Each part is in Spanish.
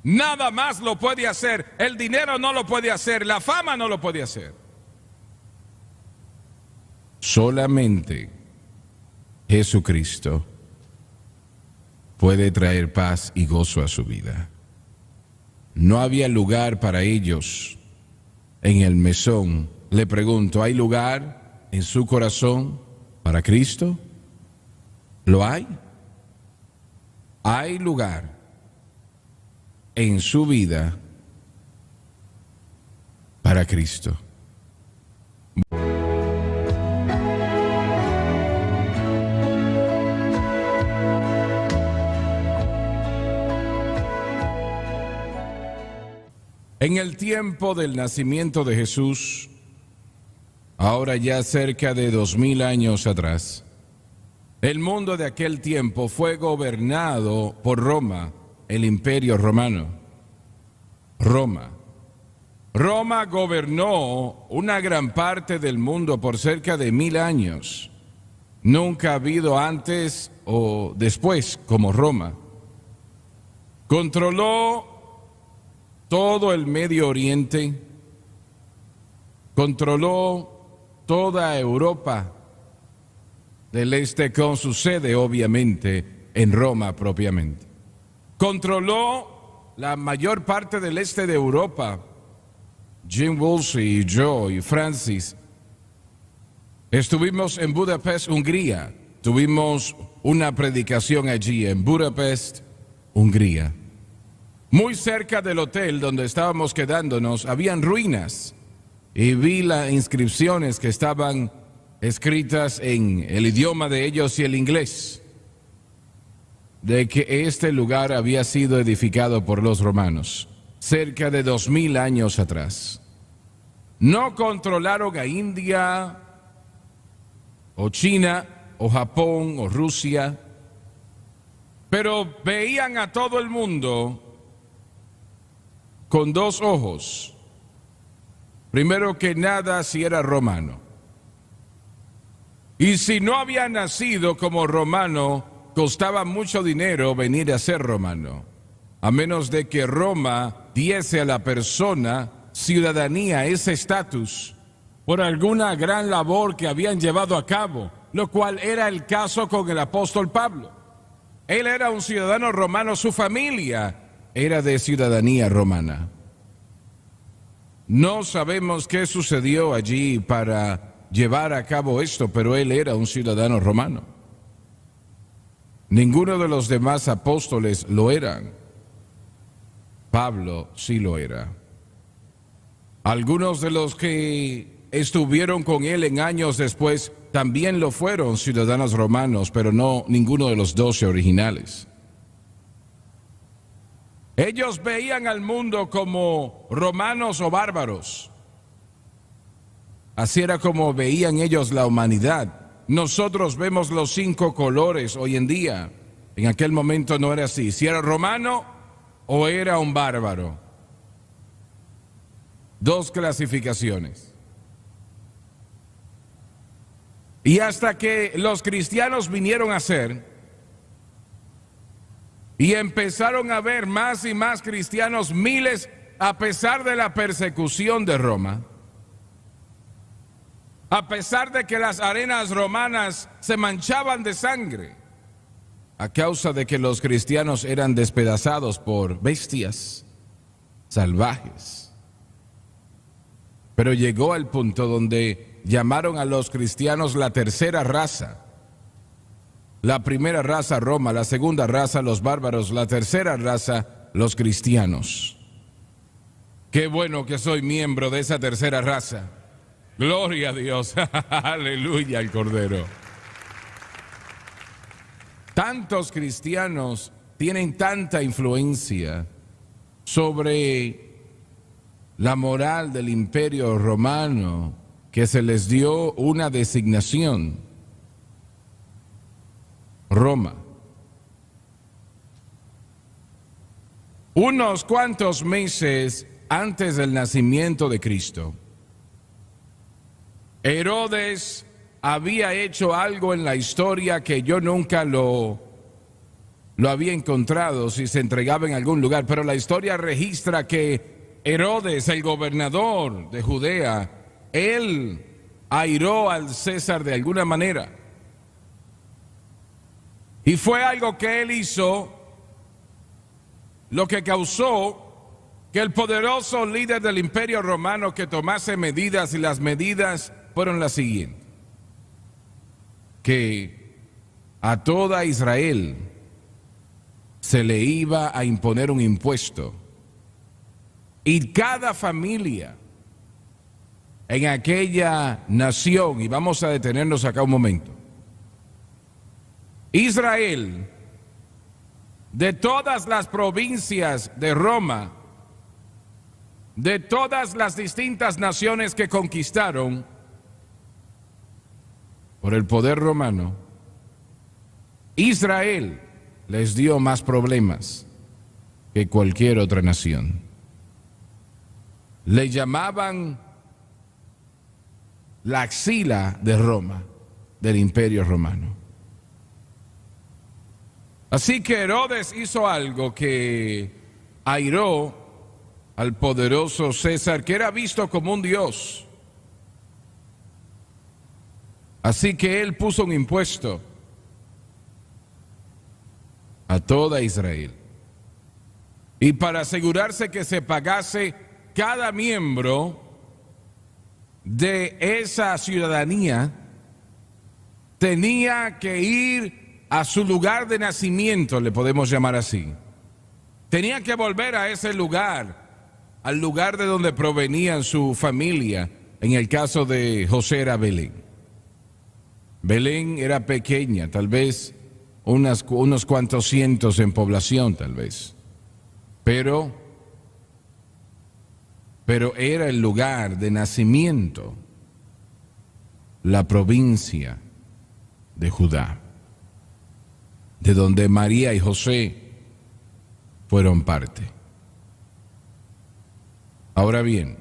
Nada más lo puede hacer. El dinero no lo puede hacer. La fama no lo puede hacer. Solamente Jesucristo puede traer paz y gozo a su vida. No había lugar para ellos en el mesón. Le pregunto, ¿hay lugar en su corazón para Cristo? ¿Lo hay? ¿Hay lugar en su vida para Cristo? En el tiempo del nacimiento de Jesús, ahora ya cerca de 2000 años atrás, el mundo de aquel tiempo fue gobernado por Roma, el Imperio Romano. Roma gobernó una gran parte del mundo por cerca de 1000 años. Nunca ha habido antes o después como Roma. Controló todo el Medio Oriente, controló toda Europa del Este, con su sede obviamente en Roma propiamente. Controló la mayor parte del este de Europa. Jim Woolsey y yo y Francis estuvimos en Budapest, Hungría. Tuvimos una predicación allí en Budapest, Hungría. Muy cerca del hotel donde estábamos quedándonos habían ruinas y vi las inscripciones que estaban escritas en el idioma de ellos y el inglés, de que este lugar había sido edificado por los romanos cerca de 2000 años atrás. No controlaron a India o China o Japón o Rusia, pero veían a todo el mundo con dos ojos. Primero que nada, si era romano. Y si no había nacido como romano, costaba mucho dinero venir a ser romano, a menos de que Roma diese a la persona ciudadanía, ese estatus, por alguna gran labor que habían llevado a cabo, lo cual era el caso con el apóstol Pablo. Él era un ciudadano romano, su familia era de ciudadanía romana. No sabemos qué sucedió allí para llevar a cabo esto, pero él era un ciudadano romano. Ninguno de los demás apóstoles lo eran. Pablo sí lo era. Algunos de los que estuvieron con él en años después también lo fueron, ciudadanos romanos, pero no ninguno de los 12 originales. Ellos veían al mundo como romanos o bárbaros. Así era como veían ellos la humanidad. Nosotros vemos los 5 colores hoy en día. En aquel momento no era así. Si era romano o era un bárbaro. 2 clasificaciones. Y hasta que los cristianos vinieron a ser, y empezaron a ver más y más cristianos, miles, a pesar de la persecución de Roma, a pesar de que las arenas romanas se manchaban de sangre, a causa de que los cristianos eran despedazados por bestias salvajes. Pero llegó al punto donde llamaron a los cristianos la tercera raza. La primera raza, Roma; la segunda raza, los bárbaros; la tercera raza, los cristianos. Qué bueno que soy miembro de esa tercera raza. Gloria a Dios. Aleluya al Cordero. Tantos cristianos tienen tanta influencia sobre la moral del Imperio Romano que se les dio una designación: Roma. Unos cuantos meses antes del nacimiento de Cristo, Herodes había hecho algo en la historia que yo nunca lo lo había encontrado si se entregaba en algún lugar, pero la historia registra que Herodes, el gobernador de Judea, él airó al César de alguna manera. Y fue algo que él hizo lo que causó que el poderoso líder del Imperio Romano que tomase medidas, y las medidas fueron las siguientes: que a toda Israel se le iba a imponer un impuesto, y cada familia en aquella nación, y vamos a detenernos acá un momento, Israel, de todas las provincias de Roma, de todas las distintas naciones que conquistaron por el poder romano, Israel les dio más problemas que cualquier otra nación. Le llamaban la axila de Roma, del Imperio Romano. Así que Herodes hizo algo que airó al poderoso César, que era visto como un dios. Así que él puso un impuesto a toda Israel. Y para asegurarse que se pagase, cada miembro de esa ciudadanía tenía que ir a su lugar de nacimiento, le podemos llamar así. Tenía que volver a ese lugar, al lugar de donde provenía su familia. En el caso de José era Belén. Belén era pequeña, tal vez unos cuantos cientos en población, tal vez. Pero era el lugar de nacimiento, la provincia de Judá, de donde María y José fueron parte. Ahora bien,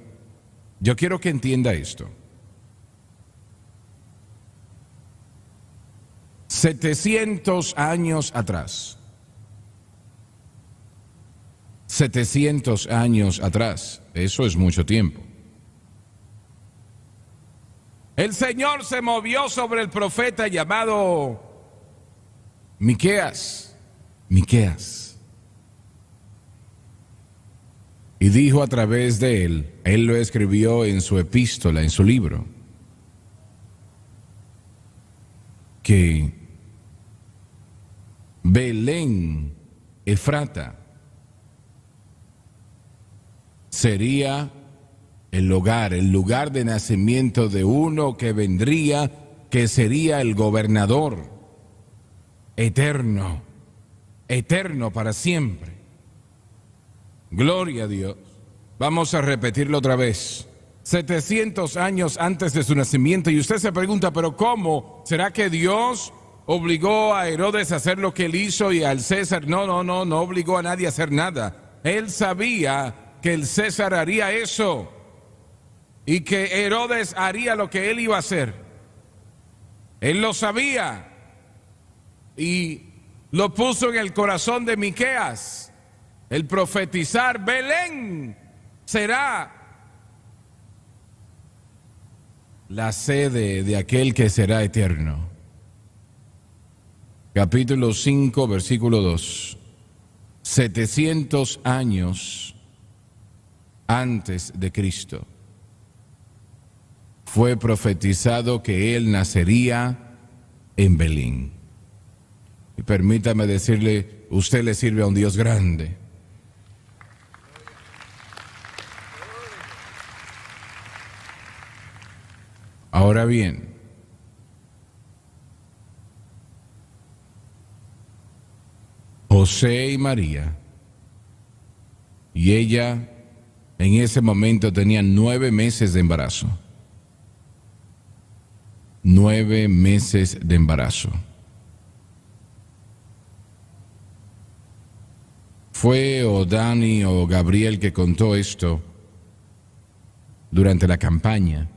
yo quiero que entienda esto. 700 años atrás, 700 años atrás, eso es mucho tiempo, el Señor se movió sobre el profeta llamado Miqueas, y dijo a través de él lo escribió en su epístola, en su libro, que Belén Efrata sería el lugar de nacimiento de uno que vendría, que sería el gobernador eterno para siempre. Gloria a Dios. Vamos a repetirlo otra vez. 700 años antes de su nacimiento, y usted se pregunta, pero ¿cómo? ¿Será que Dios obligó a Herodes a hacer lo que él hizo y al César? No obligó a nadie a hacer nada. Él sabía que el César haría eso y que Herodes haría lo que él iba a hacer. Él lo sabía y lo puso en el corazón de Miqueas, el profetizar: Belén será la sede de aquel que será eterno. Capítulo 5, versículo 2. 700 años antes de Cristo fue profetizado que él nacería en Belén. Y permítame decirle, usted le sirve a un Dios grande. Ahora bien, José y María, y ella en ese momento tenían 9 meses de embarazo. 9 meses de embarazo. Fue o Dani o Gabriel que contó esto durante la campaña,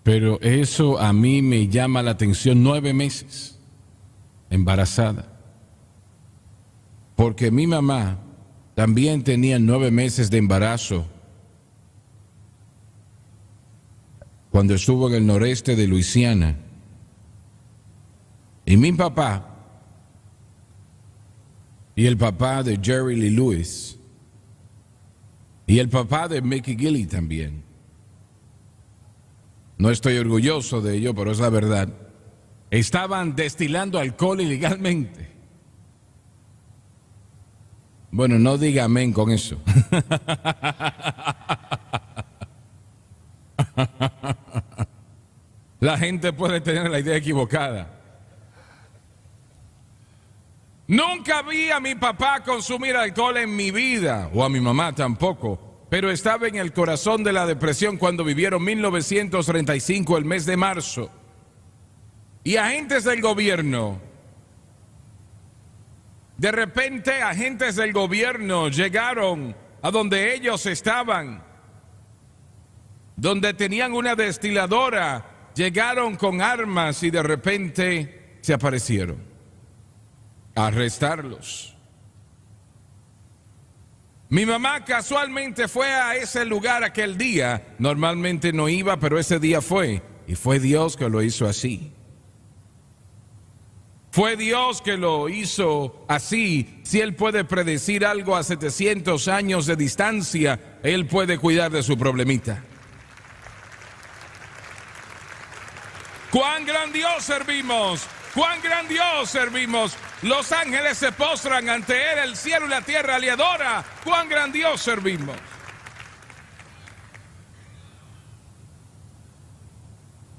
pero eso a mí me llama la atención. 9 meses embarazada. porque mi mamá también tenía 9 meses de embarazo cuando estuvo en el noreste de Luisiana. Y mi papá y el papá de Jerry Lee Lewis y el papá de Mickey Gilley también. No estoy orgulloso de ello, pero es la verdad. Estaban destilando alcohol ilegalmente. Bueno, no diga amén con eso. La gente puede tener la idea equivocada. Nunca vi a mi papá consumir alcohol en mi vida, o a mi mamá tampoco, pero estaba en el corazón de la depresión cuando vivieron 1935, el mes de marzo. Y agentes del gobierno, de repente agentes del gobierno llegaron a donde ellos estaban, donde tenían una destiladora, llegaron con armas y de repente se aparecieron a arrestarlos. Mi mamá casualmente fue a ese lugar aquel día. Normalmente no iba, pero ese día fue. Y fue Dios que lo hizo así. Fue Dios que lo hizo así. Si Él puede predecir algo a 700 años de distancia, Él puede cuidar de su problemita. ¡Cuán gran Dios servimos! ¡Cuán gran Dios servimos! Los ángeles se postran ante Él, el cielo y la tierra le adora. ¡Cuán gran Dios servimos!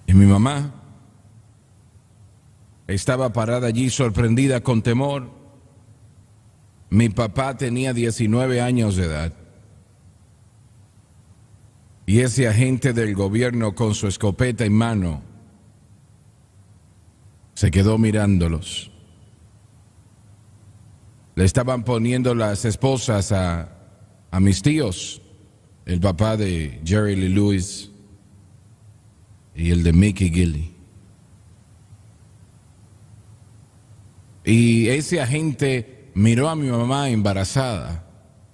Y mi mamá estaba parada allí sorprendida con temor. Mi papá tenía 19 años de edad. Y ese agente del gobierno con su escopeta en mano se quedó mirándolos. Le estaban poniendo las esposas a mis tíos, el papá de Jerry Lee Lewis y el de Mickey Gilley. Y ese agente miró a mi mamá embarazada,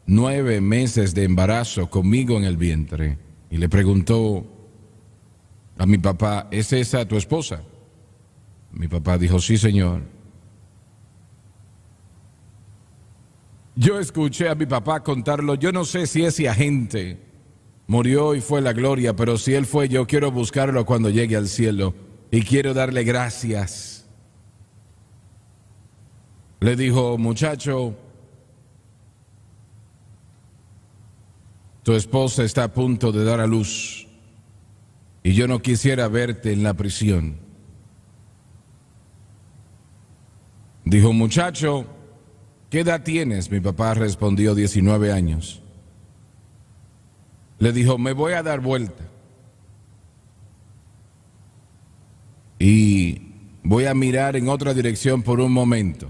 9 meses de embarazo conmigo en el vientre, y le preguntó a mi papá, ¿es esa tu esposa? Mi papá dijo, sí, señor. Yo escuché a mi papá contarlo. Yo no sé si ese agente murió y fue la gloria, pero si él fue, yo quiero buscarlo cuando llegue al cielo y quiero darle gracias. Le dijo, muchacho, tu esposa está a punto de dar a luz y yo no quisiera verte en la prisión. Dijo, muchacho, ¿qué edad tienes? Mi papá respondió, 19 años. Le dijo, me voy a dar vuelta y voy a mirar en otra dirección por un momento.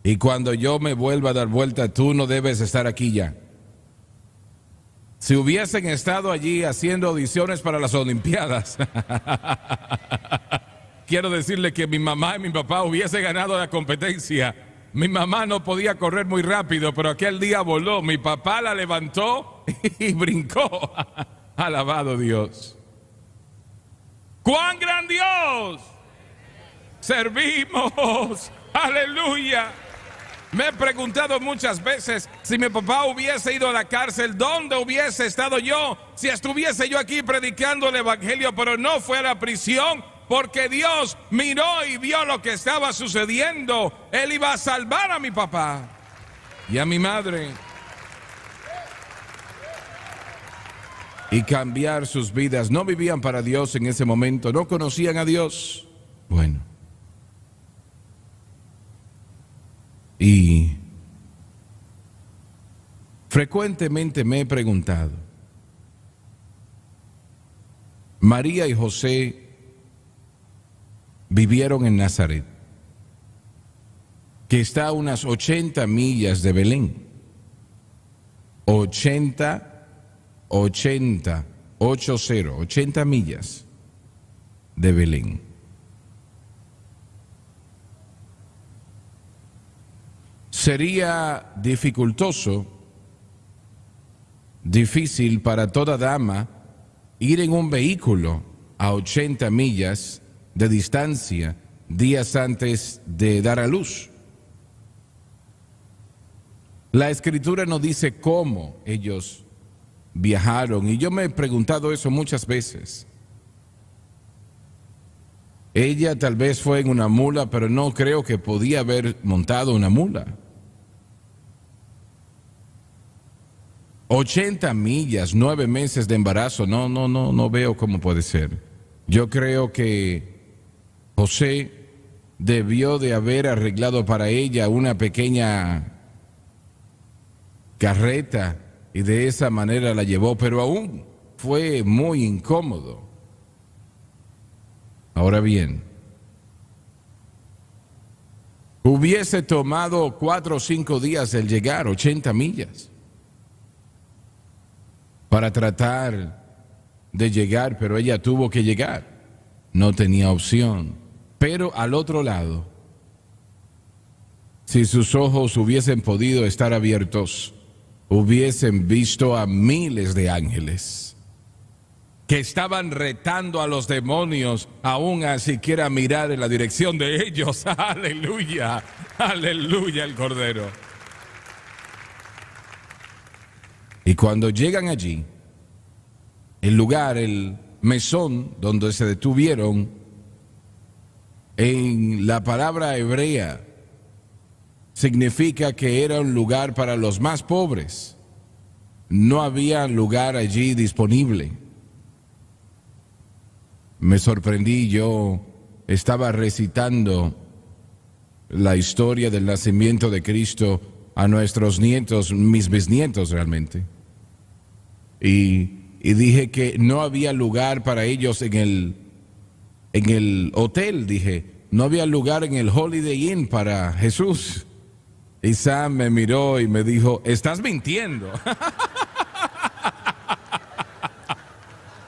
Y cuando yo me vuelva a dar vuelta, tú no debes estar aquí ya. Si hubiesen estado allí haciendo audiciones para las Olimpiadas, quiero decirle que mi mamá y mi papá hubiesen ganado la competencia. Mi mamá no podía correr muy rápido, pero aquel día voló. Mi papá la levantó y brincó. Alabado Dios. ¡Cuán gran Dios servimos! ¡Aleluya! Me he preguntado muchas veces, si mi papá hubiese ido a la cárcel, ¿dónde hubiese estado yo? Si estuviese yo aquí predicando el evangelio, pero no fue a la prisión, porque Dios miró y vio lo que estaba sucediendo. Él iba a salvar a mi papá y a mi madre y cambiar sus vidas. No vivían para Dios en ese momento, no conocían a Dios. Bueno. Y frecuentemente me he preguntado, María y José vivieron en Nazaret, que está a unas 80 millas de Belén. 80 millas de Belén. Sería dificultoso, difícil para toda dama ir en un vehículo a 80 millas de distancia días antes de dar a luz. La Escritura no dice cómo ellos viajaron, y yo me he preguntado eso muchas veces. Ella tal vez fue en una mula, pero no creo que podía haber montado una mula. 80 millas, 9 meses de embarazo, no veo cómo puede ser. Yo creo que José debió de haber arreglado para ella una pequeña carreta y de esa manera la llevó, pero aún fue muy incómodo. Ahora bien, hubiese tomado 4 o 5 días el llegar 80 millas para tratar de llegar, pero ella tuvo que llegar. No tenía opción. Pero al otro lado, si sus ojos hubiesen podido estar abiertos, hubiesen visto a miles de ángeles que estaban retando a los demonios aún a siquiera mirar en la dirección de ellos. Aleluya, aleluya el Cordero. Y cuando llegan allí, el lugar, el mesón donde se detuvieron, en la palabra hebrea significa que era un lugar para los más pobres. No había lugar allí disponible. Me sorprendí, yo estaba recitando la historia del nacimiento de Cristo a nuestros nietos, mis bisnietos realmente. Y dije que no había lugar para ellos en el hotel, dije, no había lugar en el Holiday Inn para Jesús. Y Sam me miró y me dijo, estás mintiendo.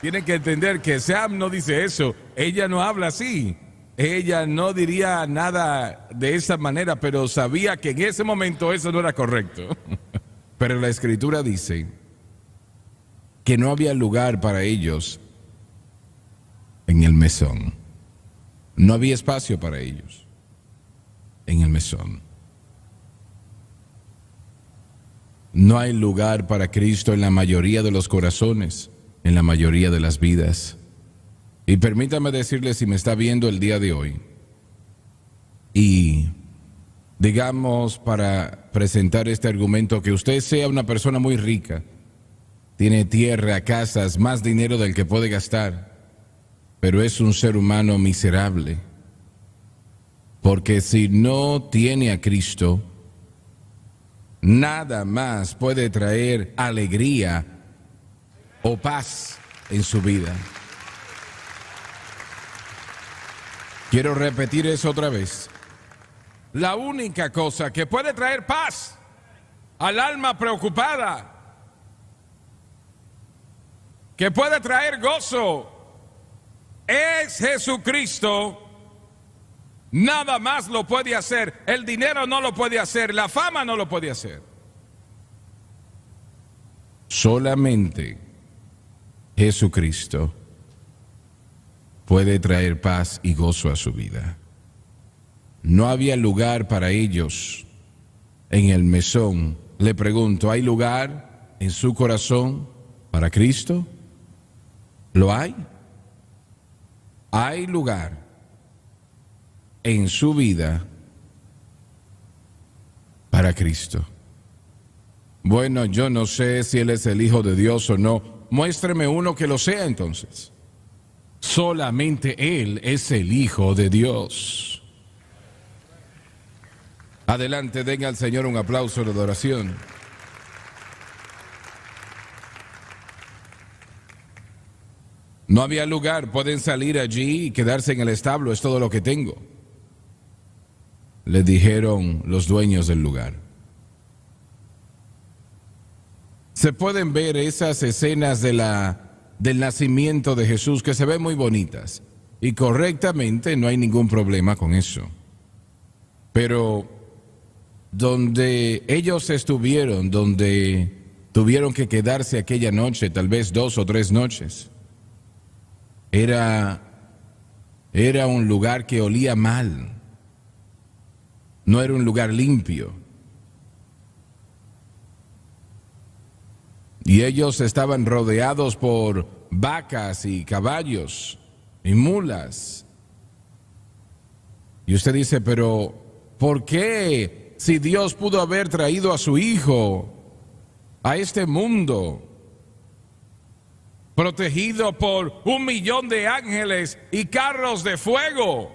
Tienen que entender que Sam no dice eso, ella no habla así. Ella no diría nada de esa manera, pero sabía que en ese momento eso no era correcto. Pero la Escritura dice que no había lugar para ellos en el mesón. No había espacio para ellos en el mesón. No hay lugar para Cristo en la mayoría de los corazones, en la mayoría de las vidas. Y permítame decirle, si me está viendo el día de hoy, y digamos, para presentar este argumento, que usted sea una persona muy rica, tiene tierra, casas, más dinero del que puede gastar, pero es un ser humano miserable. Porque si no tiene a Cristo, nada más puede traer alegría o paz en su vida. Quiero repetir eso otra vez. La única cosa que puede traer paz al alma preocupada, que puede traer gozo, es Jesucristo. Nada más lo puede hacer. El dinero no lo puede hacer. La fama no lo puede hacer. Solamente Jesucristo puede traer paz y gozo a su vida. No había lugar para ellos en el mesón. Le pregunto, ¿hay lugar en su corazón para Cristo? ¿Lo hay? ¿Hay lugar en su vida para Cristo? Bueno, yo no sé si Él es el Hijo de Dios o no. Muéstreme uno que lo sea entonces. Solamente Él es el Hijo de Dios. Adelante, den al Señor un aplauso de adoración. No había lugar, pueden salir allí y quedarse en el establo, es todo lo que tengo, le dijeron los dueños del lugar. Se pueden ver esas escenas del nacimiento de Jesús que se ven muy bonitas y correctamente no hay ningún problema con eso. Pero donde ellos estuvieron, donde tuvieron que quedarse aquella noche, tal vez 2 o 3 noches, era un lugar que olía mal, no era un lugar limpio. Y ellos estaban rodeados por vacas y caballos y mulas. Y usted dice, pero ¿por qué si Dios pudo haber traído a su Hijo a este mundo, protegido por 1,000,000 de ángeles y carros de fuego?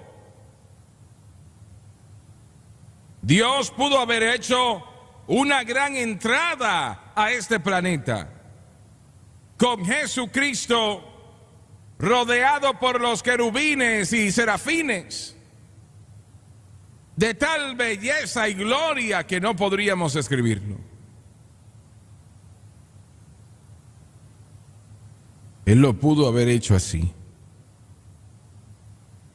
Dios pudo haber hecho una gran entrada a este planeta con Jesucristo rodeado por los querubines y serafines, de tal belleza y gloria que no podríamos describirlo. Él lo pudo haber hecho así.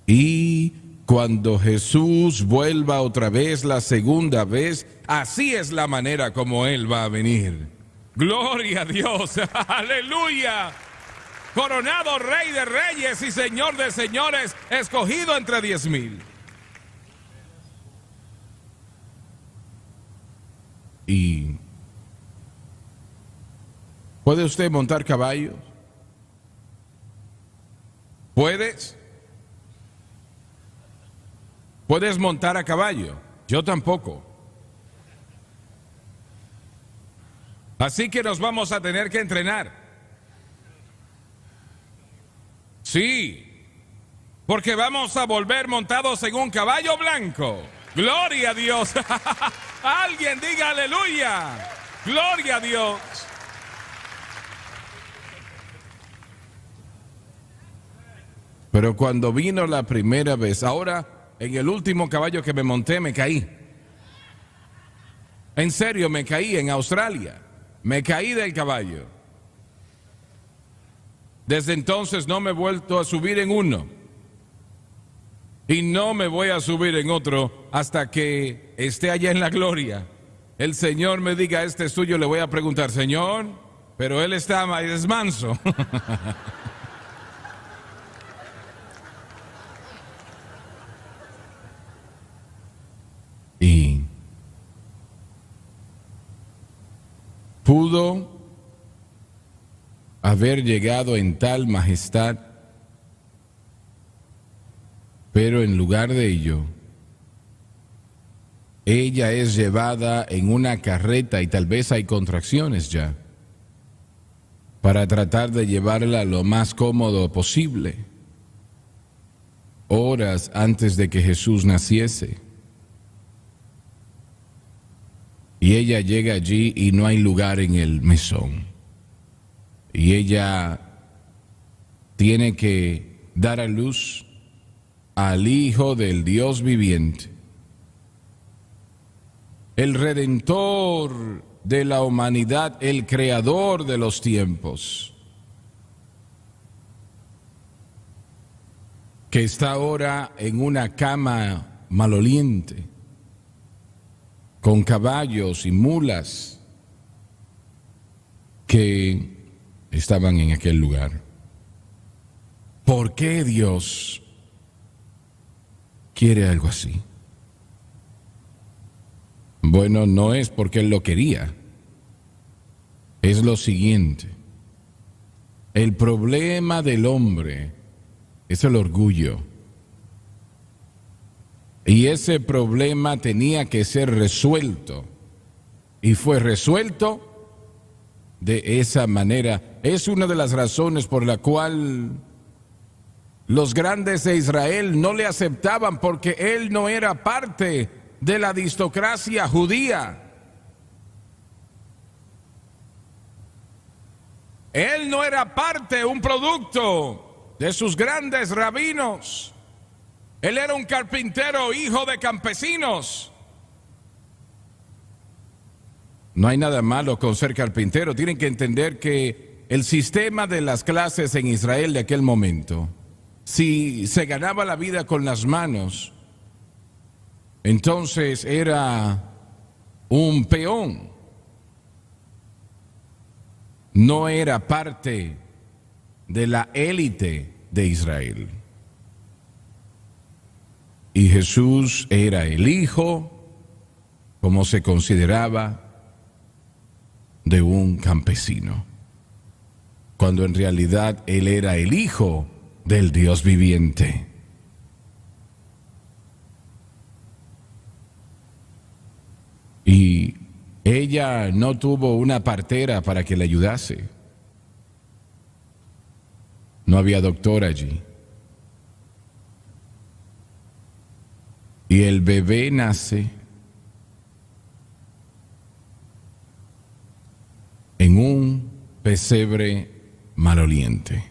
Y cuando Jesús vuelva otra vez la segunda vez, así es la manera como Él va a venir. Gloria a Dios, aleluya. Coronado Rey de Reyes y Señor de Señores, escogido entre 10,000. ¿Y puede usted montar caballos? ¿Puedes? ¿Puedes montar a caballo? Yo tampoco. Así que nos vamos a tener que entrenar. Sí, porque vamos a volver montados en un caballo blanco. Gloria a Dios. Alguien diga aleluya. Gloria a Dios. Pero cuando vino la primera vez, ahora en el último caballo que me monté me caí. En serio, me caí en Australia. Me caí del caballo. Desde entonces no me he vuelto a subir en uno. Y no me voy a subir en otro hasta que esté allá en la gloria. El Señor me diga, este es tuyo, le voy a preguntar, Señor, pero Él está es manso. Y pudo haber llegado en tal majestad, pero en lugar de ello, ella es llevada en una carreta y tal vez hay contracciones ya, para tratar de llevarla lo más cómodo posible, horas antes de que Jesús naciese. Y ella llega allí y no hay lugar en el mesón. Y ella tiene que dar a luz al Hijo del Dios viviente, el Redentor de la humanidad, el Creador de los tiempos, que está ahora en una cama maloliente, con caballos y mulas que estaban en aquel lugar. ¿Por qué Dios quiere algo así? Bueno, no es porque Él lo quería. Es lo siguiente. El problema del hombre es el orgullo. Y ese problema tenía que ser resuelto. Y fue resuelto de esa manera. Es una de las razones por la cual los grandes de Israel no le aceptaban, porque él no era parte de la aristocracia judía. Él no era parte, un producto de sus grandes rabinos. Él era un carpintero, hijo de campesinos. No hay nada malo con ser carpintero. Tienen que entender que el sistema de las clases en Israel de aquel momento, si se ganaba la vida con las manos, entonces era un peón. No era parte de la élite de Israel. Y Jesús era el hijo, como se consideraba, de un campesino, cuando en realidad él era el hijo del Dios viviente. Y ella no tuvo una partera para que le ayudase. No había doctor allí. Y el bebé nace en un pesebre maloliente.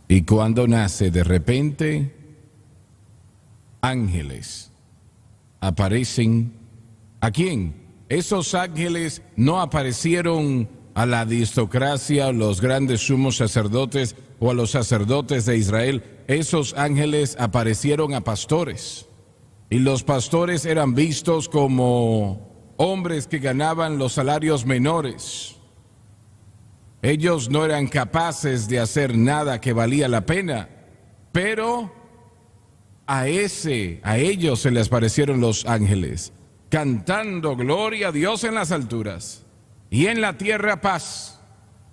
Y cuando nace, de repente, ángeles aparecen. ¿A quién? Esos ángeles no aparecieron a la aristocracia, a los grandes sumos sacerdotes o a los sacerdotes de Israel. Esos ángeles aparecieron a pastores. Y los pastores eran vistos como hombres que ganaban los salarios menores. Ellos no eran capaces de hacer nada que valía la pena, pero a ellos se les aparecieron los ángeles, cantando gloria a Dios en las alturas y en la tierra paz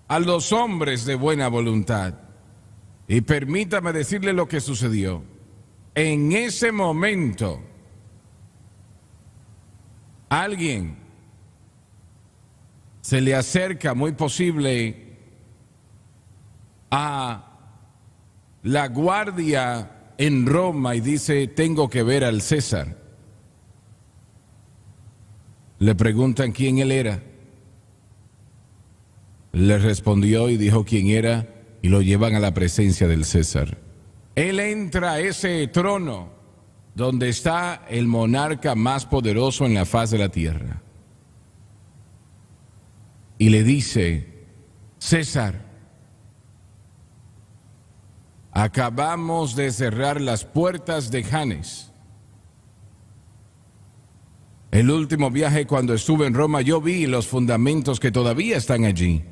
a los hombres de buena voluntad. Y permítame decirle lo que sucedió. En ese momento, alguien se le acerca, muy posible, a la guardia en Roma y dice: tengo que ver al César. Le preguntan quién él era. Le respondió y dijo quién era, y lo llevan a la presencia del César. Él entra a ese trono donde está el monarca más poderoso en la faz de la tierra. Y le dice: César, acabamos de cerrar las puertas de Janes. El último viaje, cuando estuve en Roma, yo vi los fundamentos que todavía están allí,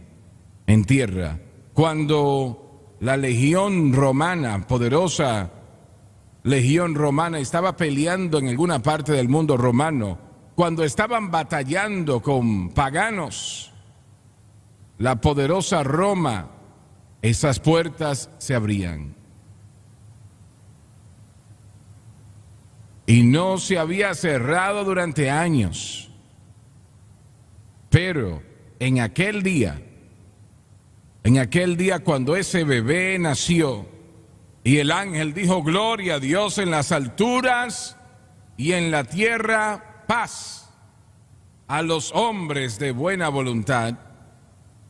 en tierra. Cuando la legión romana, poderosa legión romana, estaba peleando en alguna parte del mundo romano, cuando estaban batallando con paganos, la poderosa Roma, esas puertas se abrían. Y no se había cerrado durante años. Pero en aquel día cuando ese bebé nació y el ángel dijo: gloria a Dios en las alturas y en la tierra paz a los hombres de buena voluntad,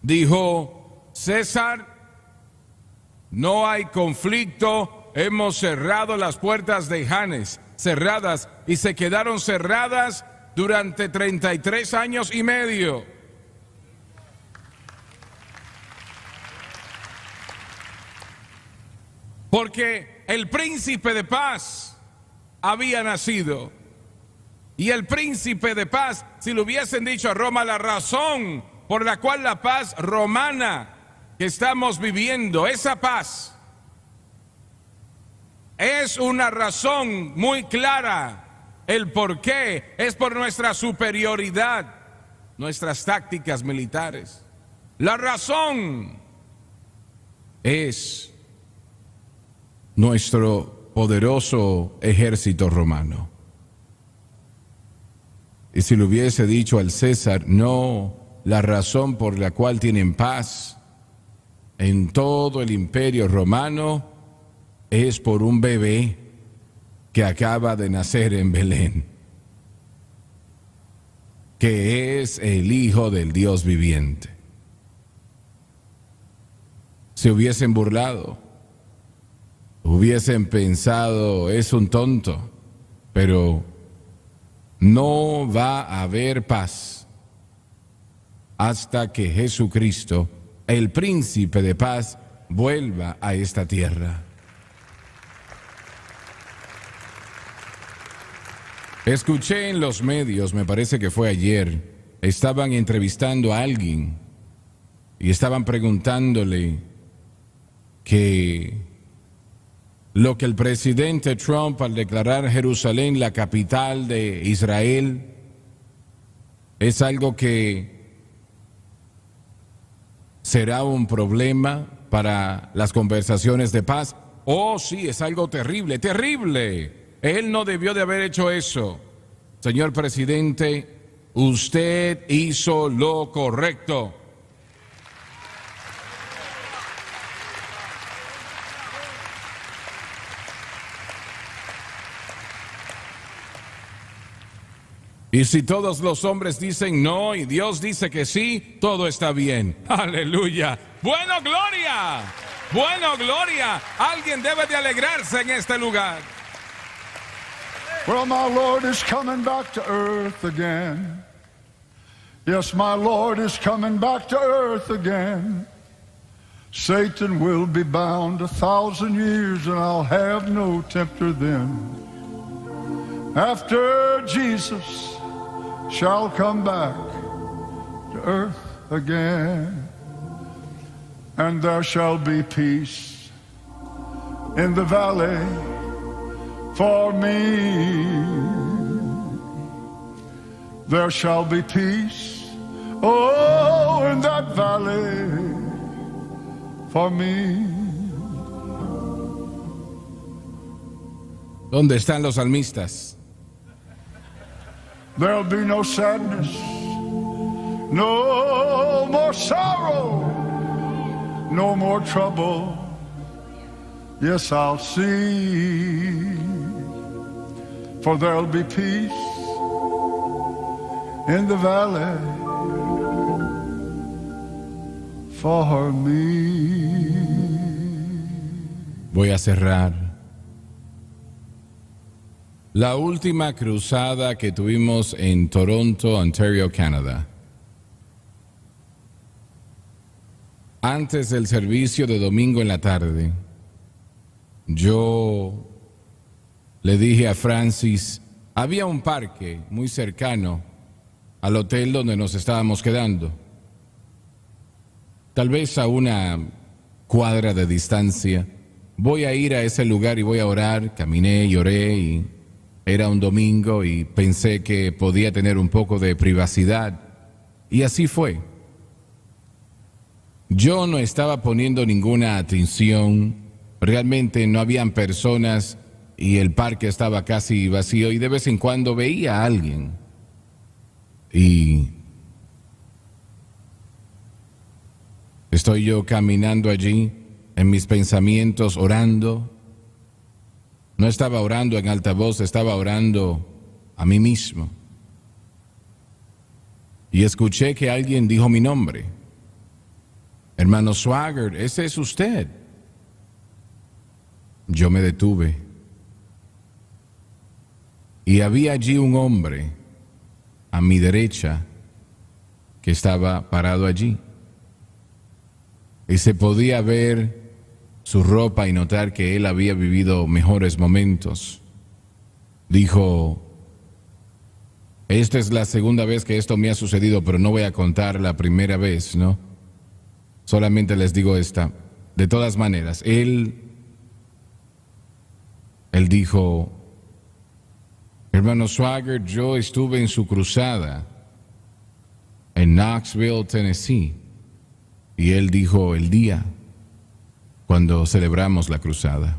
dijo: César, no hay conflicto, hemos cerrado las puertas de Janes, cerradas, y se quedaron cerradas durante 33 años y medio. Porque el príncipe de paz había nacido. Y el príncipe de paz, si le hubiesen dicho a Roma la razón por la cual la paz romana que estamos viviendo, esa paz, es una razón muy clara. El por qué es por nuestra superioridad, nuestras tácticas militares. La razón es nuestro poderoso ejército romano. Y si le hubiese dicho al César: no, la razón por la cual tienen paz en todo el imperio romano es por un bebé que acaba de nacer en Belén, que es el Hijo del Dios viviente. Se hubiesen burlado, hubiesen pensado: es un tonto. Pero no va a haber paz hasta que Jesucristo, el príncipe de paz, vuelva a esta tierra. Escuché en los medios, me parece que fue ayer, estaban entrevistando a alguien y estaban preguntándole que lo que el presidente Trump al declarar Jerusalén la capital de Israel es algo que será un problema para las conversaciones de paz. Oh, sí, es algo terrible, terrible. Él no debió de haber hecho eso. Señor presidente, usted hizo lo correcto. Y si todos los hombres dicen no y Dios dice que sí, todo está bien. Aleluya. Bueno, gloria. Bueno, gloria. Alguien debe de alegrarse en este lugar. Well, my Lord is coming back to earth again. Yes, my Lord is coming back to earth again. Satan will be bound 1,000 years, and I'll have no tempter then. After Jesus shall come back to earth again, and there shall be peace in the valley for me. There shall be peace, oh, in that valley for me. ¿Dónde están los salmistas? There'll be no sadness, no more sorrow, no more trouble. Yes, I'll see, for there'll be peace in the valley for me. Voy a cerrar. La última cruzada que tuvimos en Toronto, Ontario, Canadá. Antes del servicio de domingo en la tarde, yo le dije a Francis, había un parque muy cercano al hotel donde nos estábamos quedando, tal vez a una cuadra de distancia. Voy a ir a ese lugar y voy a orar. Caminé y oré y era un domingo y pensé que podía tener un poco de privacidad y así fue. Yo no estaba poniendo ninguna atención, realmente no habían personas y el parque estaba casi vacío y de vez en cuando veía a alguien. Y estoy yo caminando allí en mis pensamientos, orando. No estaba orando en alta voz, estaba orando a mí mismo. Y escuché que alguien dijo mi nombre. Hermano Swaggart, ese es usted. Yo me detuve. Y había allí un hombre a mi derecha que estaba parado allí. Y se podía ver su ropa y notar que él había vivido mejores momentos. Dijo, esta es la segunda vez que esto me ha sucedido, pero no voy a contar la primera vez, ¿no? Solamente les digo esta. De todas maneras, él dijo, hermano Swaggart, yo estuve en su cruzada en Knoxville, Tennessee. Y él dijo el día cuando celebramos la cruzada.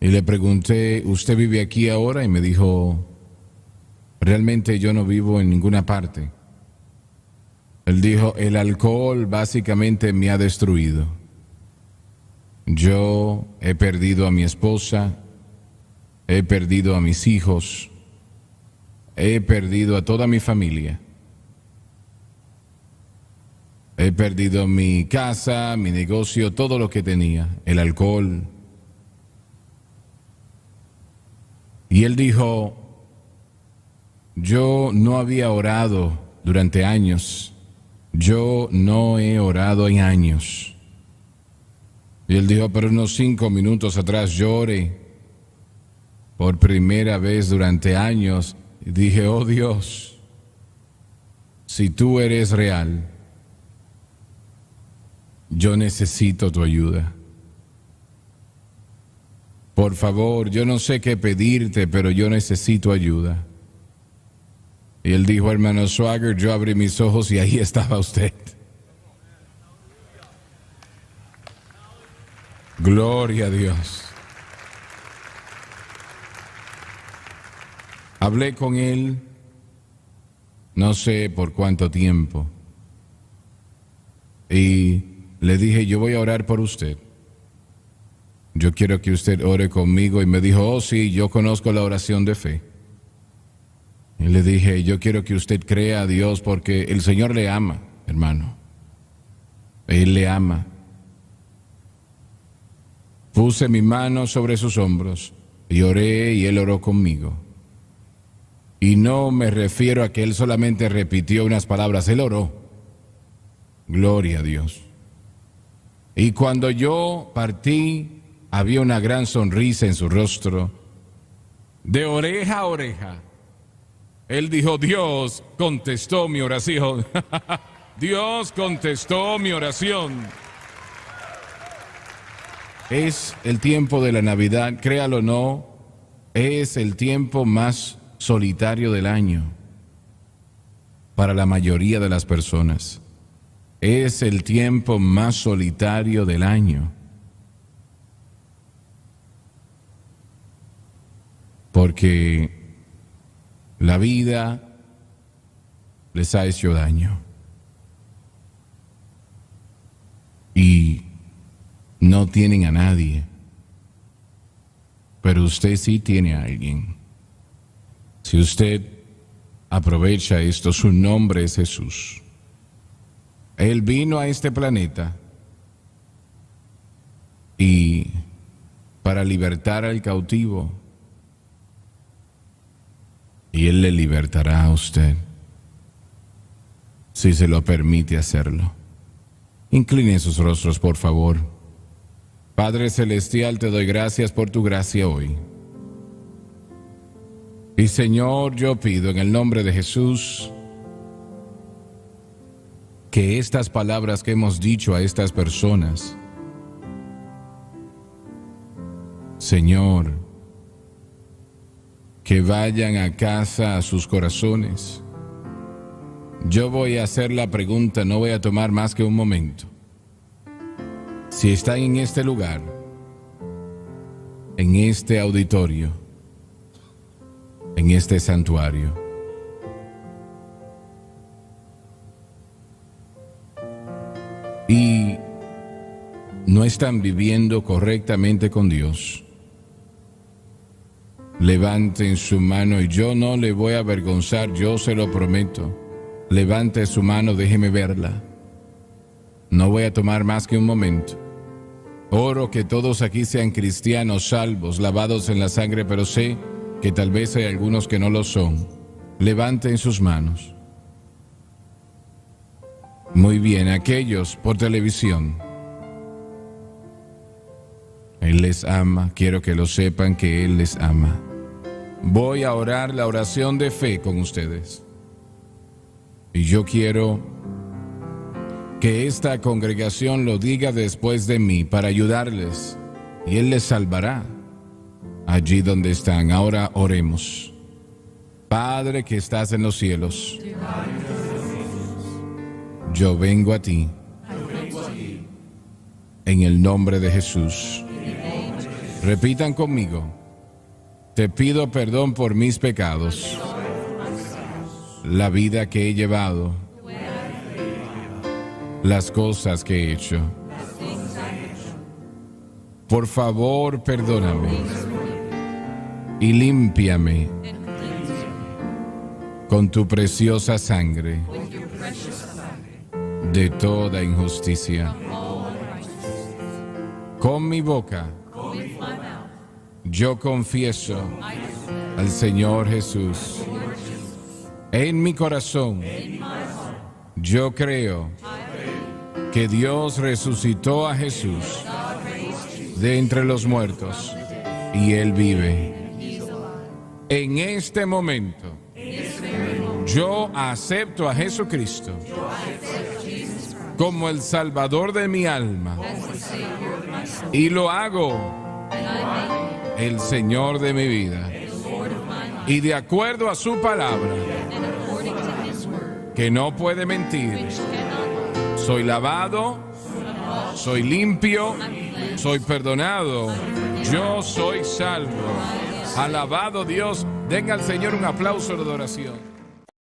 Y le pregunté, ¿usted vive aquí ahora? Y me dijo, realmente yo no vivo en ninguna parte. Él dijo, el alcohol básicamente me ha destruido. Yo he perdido a mi esposa, he perdido a mis hijos, he perdido a toda mi familia. He perdido mi casa, mi negocio, todo lo que tenía, el alcohol. Y él dijo, yo no había orado durante años, yo no he orado en años. Y él dijo, pero unos 5 minutos atrás yo oré. por primera vez durante años, dije, oh Dios, si tú eres real, yo necesito tu ayuda. Por favor, yo no sé qué pedirte, pero yo necesito ayuda. Y él dijo, hermano Swagger, yo abrí mis ojos y ahí estaba usted. Gloria a Dios. Hablé con él, no sé por cuánto tiempo, y le dije, yo voy a orar por usted. Yo quiero que usted ore conmigo. Y me dijo, oh sí, yo conozco la oración de fe. Y le dije, yo quiero que usted crea a Dios porque el Señor le ama, hermano. Él le ama. Puse mi mano sobre sus hombros y oré y él oró conmigo. Y no me refiero a que él solamente repitió unas palabras, él oró. Gloria a Dios. Y cuando yo partí, había una gran sonrisa en su rostro. De oreja a oreja. Él dijo, Dios contestó mi oración. Dios contestó mi oración. Es el tiempo de la Navidad, créalo o no, es el tiempo más solitario del año para la mayoría de las personas. Es el tiempo más solitario del año. Porque la vida les ha hecho daño. Y no tienen a nadie. Pero usted sí tiene a alguien. Si usted aprovecha esto, su nombre es Jesús. Él vino a este planeta y para libertar al cautivo. Y Él le libertará a usted, si se lo permite hacerlo. Inclinen sus rostros, por favor. Padre Celestial, te doy gracias por tu gracia hoy. Y Señor, yo pido en el nombre de Jesús que estas palabras que hemos dicho a estas personas, Señor, que vayan a casa a sus corazones. Yo voy a hacer la pregunta, no voy a tomar más que un momento. Si están en este lugar, en este auditorio, en este santuario, y no están viviendo correctamente con Dios, levanten su mano y yo no le voy a avergonzar, yo se lo prometo. Levante su mano, déjeme verla. No voy a tomar más que un momento. Oro que todos aquí sean cristianos, salvos, lavados en la sangre, pero sé que tal vez hay algunos que no lo son. Levanten sus manos. Muy bien, aquellos por televisión. Él les ama, quiero que lo sepan que Él les ama. Voy a orar la oración de fe con ustedes. Y yo quiero que esta congregación lo diga después de mí para ayudarles. Y Él les salvará allí donde están. Ahora oremos. Padre que estás en los cielos, yo vengo a ti en el nombre de Jesús. Repitan conmigo. Te pido perdón por mis pecados, la vida que he llevado, las cosas que he hecho. Por favor, perdóname y límpiame con tu preciosa sangre de toda injusticia. Con mi boca yo confieso al Señor Jesús. En mi corazón yo creo que Dios resucitó a Jesús de entre los muertos y Él vive. En este momento, yo acepto a Jesucristo como el Salvador de mi alma y lo hago el Señor de mi vida. Y de acuerdo a su palabra, que no puede mentir, soy lavado, soy limpio, soy perdonado, yo soy salvo. Alabado Dios, den al Señor un aplauso de adoración.